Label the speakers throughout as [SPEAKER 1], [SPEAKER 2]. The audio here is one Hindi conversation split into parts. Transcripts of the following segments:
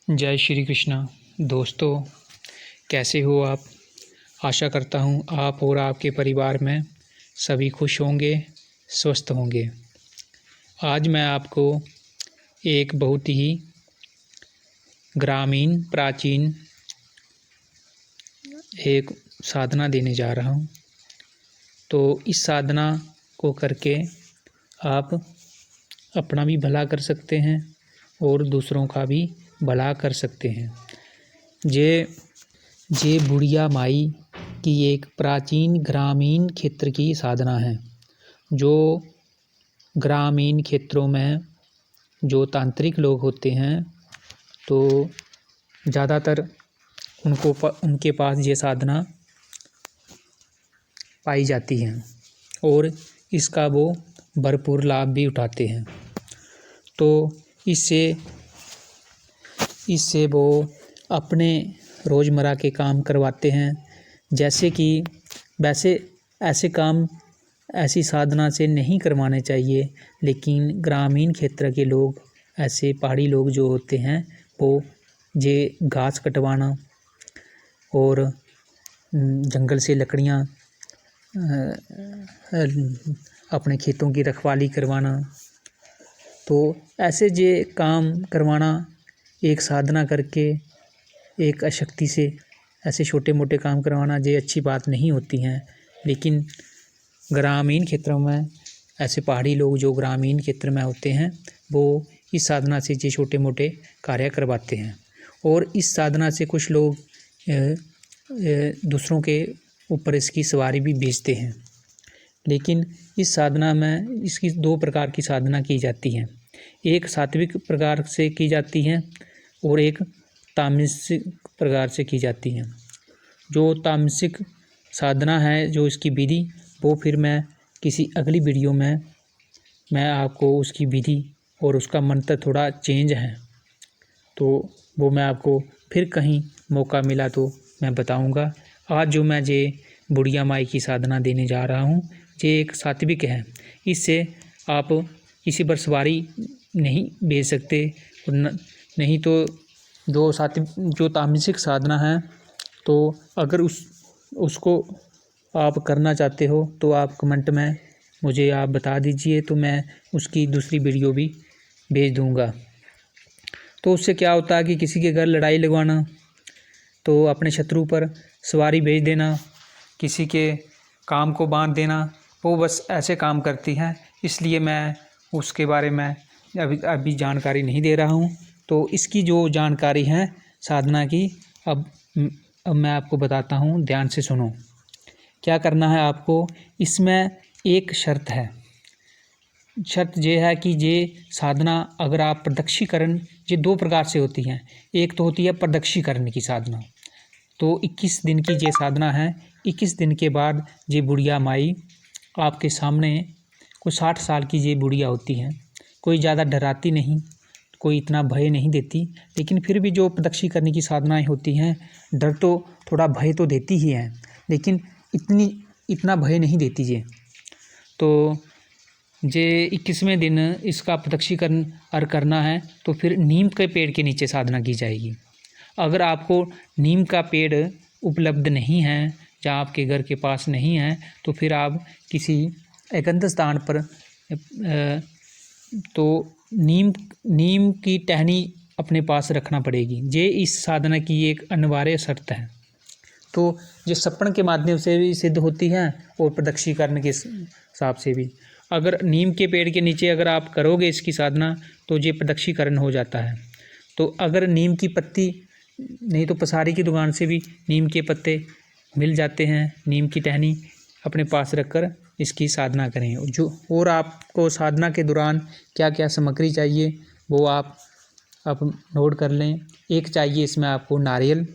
[SPEAKER 1] जय श्री कृष्णा। दोस्तों, कैसे हो आप? आशा करता हूँ आप और आपके परिवार में सभी खुश होंगे, स्वस्थ होंगे। आज मैं आपको एक बहुत ही ग्रामीण प्राचीन एक साधना देने जा रहा हूँ। तो इस साधना को करके आप अपना भी भला कर सकते हैं और दूसरों का भी भला कर सकते हैं। जे बुढ़िया माई की एक प्राचीन ग्रामीण क्षेत्र की साधना है। जो ग्रामीण क्षेत्रों में जो तांत्रिक लोग होते हैं तो ज़्यादातर उनके पास ये साधना पाई जाती है और इसका वो भरपूर लाभ भी उठाते हैं। तो इससे वो अपने रोज़मर्रा के काम करवाते हैं। जैसे कि वैसे ऐसे काम ऐसी साधना से नहीं करवाने चाहिए, लेकिन ग्रामीण क्षेत्र के लोग, ऐसे पहाड़ी लोग जो होते हैं, वो ये घास कटवाना और जंगल से लकड़ियाँ अपने खेतों की रखवाली करवाना, तो ऐसे जे काम करवाना एक साधना करके एक अशक्ति से ऐसे छोटे मोटे काम करवाना ये अच्छी बात नहीं होती हैं। लेकिन ग्रामीण क्षेत्रों में ऐसे पहाड़ी लोग जो ग्रामीण क्षेत्र में होते हैं वो इस साधना से ये छोटे मोटे कार्य करवाते हैं। और इस साधना से कुछ लोग दूसरों के ऊपर इसकी सवारी भी भेजते हैं। लेकिन इस साधना में इसकी दो प्रकार की साधना की जाती है। एक सात्विक प्रकार से की जाती है और एक तामसिक प्रकार से की जाती है। जो तामसिक साधना है, जो इसकी विधि, वो फिर मैं किसी अगली वीडियो में मैं आपको उसकी विधि और उसका मंत्र थोड़ा चेंज है, तो वो मैं आपको फिर कहीं मौका मिला तो मैं बताऊंगा। आज जो मैं ये बुढ़िया माई की साधना देने जा रहा हूँ, ये एक सात्विक है। इससे आप किसी पर सवारी नहीं भेज सकते और नहीं तो जो तामसिक साधना है, तो अगर उसको आप करना चाहते हो तो आप कमेंट में मुझे आप बता दीजिए, तो मैं उसकी दूसरी वीडियो भी भेज दूंगा। तो उससे क्या होता है कि किसी के घर लड़ाई लगवाना, तो अपने शत्रु पर सवारी भेज देना, किसी के काम को बांध देना, वो बस ऐसे काम करती हैं। इसलिए मैं उसके बारे में अभी जानकारी नहीं दे रहा हूँ। तो इसकी जो जानकारी है साधना की, अब मैं आपको बताता हूँ, ध्यान से सुनो। क्या करना है आपको? इसमें एक शर्त है। शर्त ये है कि ये साधना अगर आप प्रदक्षिकरण, ये दो प्रकार से होती हैं। एक तो होती है प्रदक्षिकरण की साधना, तो 21 दिन की ये साधना है। 21 दिन के बाद ये बुढ़िया माई आपके सामने, कोई 60 साल की ये बुढ़िया होती हैं, कोई ज़्यादा डराती नहीं, कोई इतना भय नहीं देती। लेकिन फिर भी जो प्रदक्षिण की साधनाएं होती हैं, डर तो थोड़ा भय तो देती ही हैं, लेकिन इतना भय नहीं देती ये। तो ये 21वें दिन इसका प्रदक्षिकरण करना है, तो फिर नीम के पेड़ के नीचे साधना की जाएगी। अगर आपको नीम का पेड़ उपलब्ध नहीं है, या आपके घर के पास नहीं है, तो फिर आप किसी एकांत स्थान पर तो नीम की टहनी अपने पास रखना पड़ेगी। ये इस साधना की एक अनिवार्य शर्त है। तो ये सपन के माध्यम से भी सिद्ध होती है और प्रदक्षिकरण के हिसाब से भी। अगर नीम के पेड़ के नीचे अगर आप करोगे इसकी साधना, तो ये प्रदक्षिकरण हो जाता है। तो अगर नीम की पत्ती नहीं, तो पसारी की दुकान से भी नीम के पत्ते मिल जाते हैं। नीम की टहनी अपने पास रखकर इसकी साधना करें। और आपको साधना के दौरान क्या क्या सामग्री चाहिए वो आप नोट कर लें। एक चाहिए इसमें आपको नारियल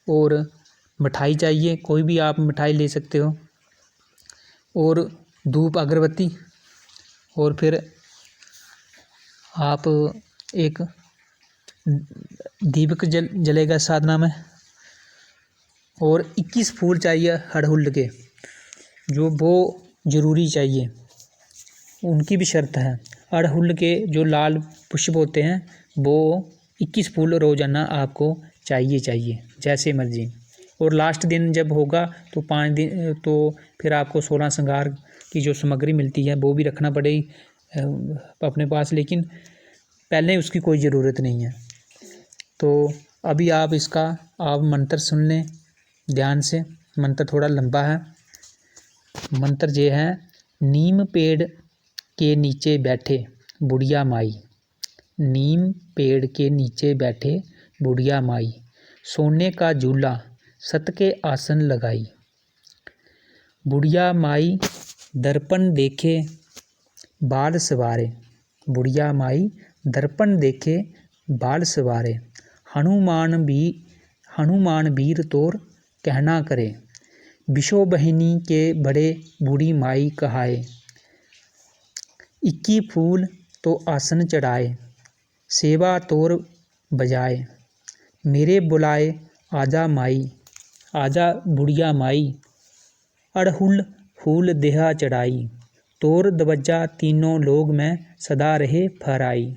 [SPEAKER 1] और मिठाई चाहिए, कोई भी आप मिठाई ले सकते हो, और धूप अगरबत्ती, और फिर आप एक दीपक जलेगा साधना में, और 21 फूल चाहिए अड़हुल के, जो वो ज़रूरी चाहिए। उनकी भी शर्त है। अड़हुल के जो लाल पुष्प होते हैं वो 21 फूल रोज़ाना आपको चाहिए जैसे मर्जी। और लास्ट दिन जब होगा तो 5 दिन तो फिर आपको 16 श्रृंगार की जो सामग्री मिलती है वो भी रखना पड़ेगी अपने पास, लेकिन पहले उसकी कोई ज़रूरत नहीं है। तो अभी आप इसका मंत्र सुन लें ध्यान से। मंत्र थोड़ा लंबा है। मंत्र ये है, नीम पेड़ के नीचे बैठे बुढ़िया माई, नीम पेड़ के नीचे बैठे बुढ़िया माई, सोने का झूला सत के आसन लगाई। बुढ़िया माई दर्पण देखे बाल सवारे, बुढ़िया माई दर्पण देखे बाल सवारे, हनुमान वीर तोर कहना करे, बिशो बहिनी के बड़े बूढ़ी माई कहाए, 21 फूल तो आसन चढ़ाए, सेवा तोर बजाए, मेरे बुलाए आजा माई, आजा बुढ़िया माई, अड़हुल फूल देहा चढ़ाई, तोर दवज्जा तीनों लोग में सदा रहे फहराई,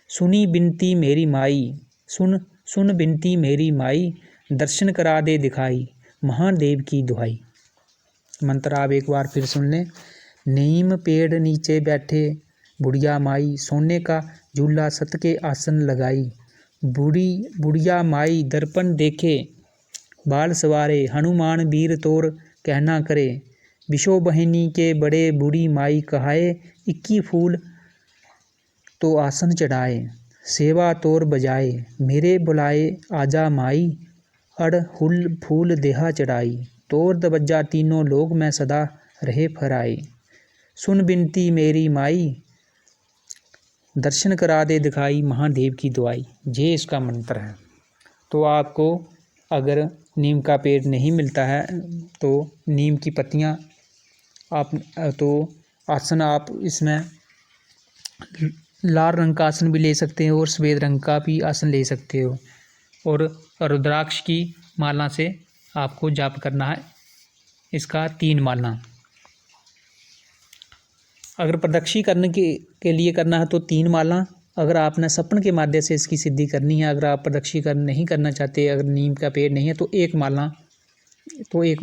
[SPEAKER 1] सुनी बिनती मेरी माई, सुन बिनती मेरी माई, दर्शन करा दे दिखाई, महादेव की दुहाई। मंत्र आप एक बार फिर सुन लें। नीम पेड़ नीचे बैठे बुढ़िया माई, सोने का झूला सत के आसन लगाई, बुढ़िया माई दर्पण देखे बाल सवारे, हनुमान वीर तोर कहना करे, बिशो बहिनी के बड़े बूढ़ी माई कहाए, 21 फूल तो आसन चढ़ाए, सेवा तोर बजाए, मेरे बुलाए आजा माई, अड़हुल फूल देहा चढ़ाई, तोर दवज्जा तीनों लोग में सदा रहे फहराए, सुन बिनती मेरी माई, दर्शन करा दे दिखाई, महादेव की दुआई। ये इसका मंत्र है। तो आपको अगर नीम का पेड़ नहीं मिलता है तो नीम की पत्तियां आप तो आसन आप इसमें लाल रंग का आसन भी ले सकते हो और सफ़ेद रंग का भी आसन ले सकते हो। और रुद्राक्ष की माला से आपको जाप करना है इसका 3 माला। अगर प्रदक्षिणीकरण के लिए करना है तो 3 माला। अगर आपने सपन के माध्यम से इसकी सिद्धि करनी है, अगर आप प्रदक्षिणीकरण नहीं करना चाहते, अगर नीम का पेड़ नहीं है तो एक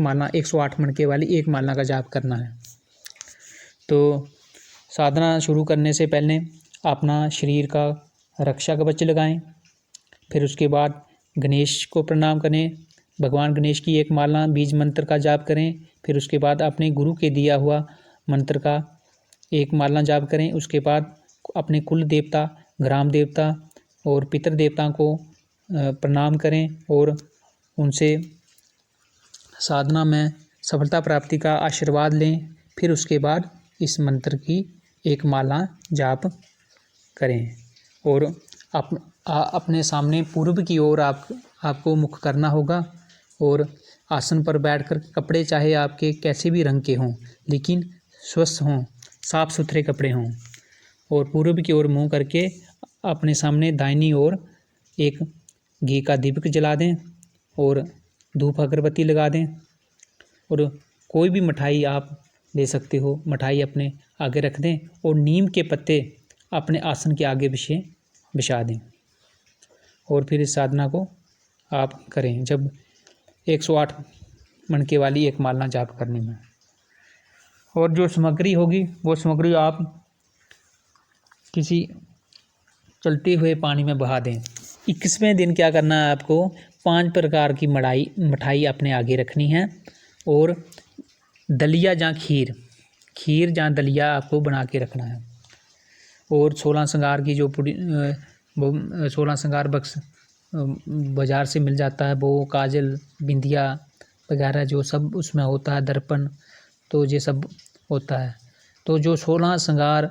[SPEAKER 1] माला 108 मणके वाली एक माला का जाप करना है। तो साधना शुरू करने से पहले अपना शरीर का रक्षा कवच लगाएं, फिर उसके बाद गणेश को प्रणाम करें, भगवान गणेश की एक माला बीज मंत्र का जाप करें, फिर उसके बाद अपने गुरु के दिया हुआ मंत्र का एक माला जाप करें। उसके बाद अपने कुल देवता, ग्राम देवता और पितृ देवताओं को प्रणाम करें और उनसे साधना में सफलता प्राप्ति का आशीर्वाद लें। फिर उसके बाद इस मंत्र की एक माला जाप करें और अपने सामने पूर्व की ओर आपको मुख करना होगा और आसन पर बैठकर कपड़े चाहे आपके कैसे भी रंग के हों लेकिन स्वस्थ हों, साफ सुथरे कपड़े हों और पूर्व की ओर मुंह करके अपने सामने दाहिनी ओर एक घी का दीपक जला दें और धूप अगरबत्ती लगा दें और कोई भी मिठाई आप ले सकते हो, मिठाई अपने आगे रख दें और नीम के पत्ते अपने आसन के आगे पीछे बिछा दें और फिर इस साधना को आप करें जब 108 मणके वाली एक माला जाप करने में। और जो सामग्री होगी वो सामग्री आप किसी चलते हुए पानी में बहा दें। 21वें दिन क्या करना है, आपको 5 प्रकार की मिठाई अपने आगे रखनी है और दलिया या खीर या दलिया आपको बना के रखना है और 16 श्रृंगार की जो 16 श्रृंगार बक्स बाज़ार से मिल जाता है, वो काजल, बिंदिया वगैरह जो सब उसमें होता है, दर्पण, तो ये सब होता है। तो जो 16 श्रृंगार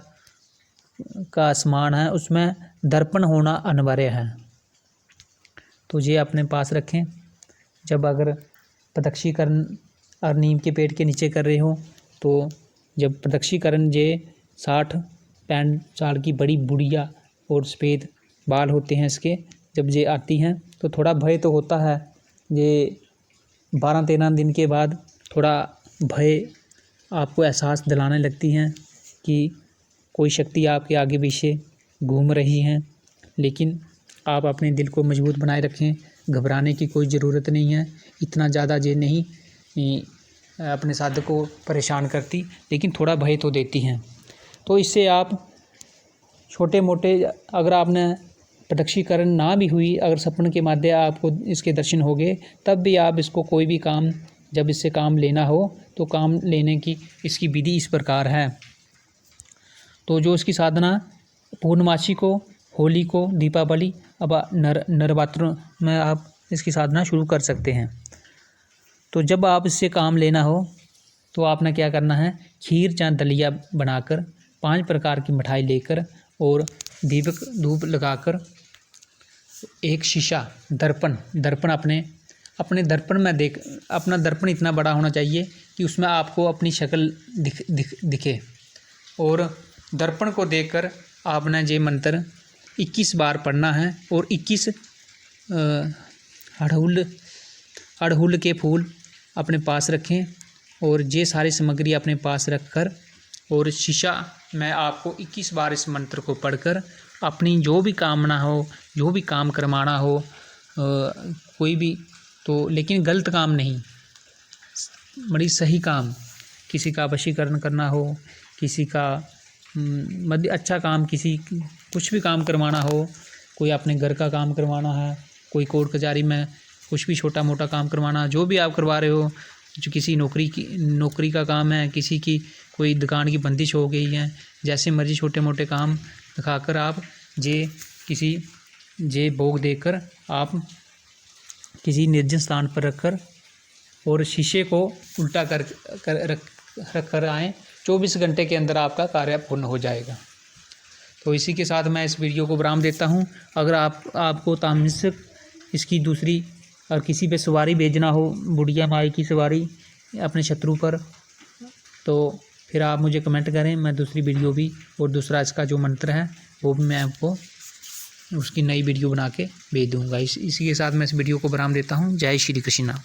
[SPEAKER 1] का सामान है उसमें दर्पण होना अनिवार्य है, तो ये अपने पास रखें। जब अगर प्रदक्षिणीकरण और नीम के पेड़ के नीचे कर रहे हो तो जब प्रदक्षिणीकरण ये 60-65 साल की बड़ी बुढ़िया और सफ़ेद बाल होते हैं इसके, जब ये आती हैं तो थोड़ा भय तो होता है। ये 12-13 दिन के बाद थोड़ा भय आपको एहसास दिलाने लगती हैं कि कोई शक्ति आपके आगे पीछे घूम रही हैं, लेकिन आप अपने दिल को मजबूत बनाए रखें। घबराने की कोई ज़रूरत नहीं है। इतना ज़्यादा ये नहीं अपने साधक को परेशान करती, लेकिन थोड़ा भय तो देती हैं। तो इससे आप छोटे मोटे, अगर आपने प्रदक्षीकरण ना भी हुई, अगर सपन के माध्यम आपको इसके दर्शन हो गए, तब भी आप इसको कोई भी काम, जब इससे काम लेना हो तो काम लेने की इसकी विधि इस प्रकार है। तो जो इसकी साधना पूर्णमासी को, होली को, दीपावली, अब नवरात्रों में आप इसकी साधना शुरू कर सकते हैं। तो जब आप इससे काम लेना हो तो आपने क्या करना है, खीर या दलिया बनाकर 5 प्रकार की मिठाई लेकर और दीपक धूप लगाकर एक शीशा दर्पण अपने दर्पण में देख, अपना दर्पण इतना बड़ा होना चाहिए कि उसमें आपको अपनी शक्ल दिखे, और दर्पण को देखकर आपने ये मंत्र 21 बार पढ़ना है और 21 अड़हुल के फूल अपने पास रखें और ये सारी सामग्री अपने पास रखकर और शीशा में आपको 21 बार इस मंत्र को पढ़कर अपनी जो भी कामना हो, जो भी काम करवाना हो, कोई भी तो, लेकिन गलत काम नहीं, बड़ी सही काम, किसी का वशीकरण करना हो, किसी का अच्छा काम, कुछ भी काम करवाना हो, कोई अपने घर का काम करवाना है, कोई कोर्ट कचहरी में कुछ भी छोटा मोटा काम करवाना, जो भी आप करवा रहे हो, जो किसी नौकरी का काम है, किसी की कोई दुकान की बंदिश हो गई है, जैसे मर्जी छोटे मोटे काम दिखाकर आप जे भोग देकर आप किसी निर्जन स्थान पर रखकर और शीशे को उल्टा रख कर आएँ। 24 घंटे के अंदर आपका कार्य पूर्ण हो जाएगा। तो इसी के साथ मैं इस वीडियो को विराम देता हूँ। अगर आपको तामसिक इसकी दूसरी और किसी पे सवारी भेजना हो, बुढ़िया माई की सवारी अपने शत्रु पर, तो फिर आप मुझे कमेंट करें, मैं दूसरी वीडियो भी और दूसरा इसका जो मंत्र है वो भी मैं आपको उसकी नई वीडियो बना के भेज दूँगा। इसी के साथ मैं इस वीडियो को विराम देता हूँ। जय श्री कृष्णा।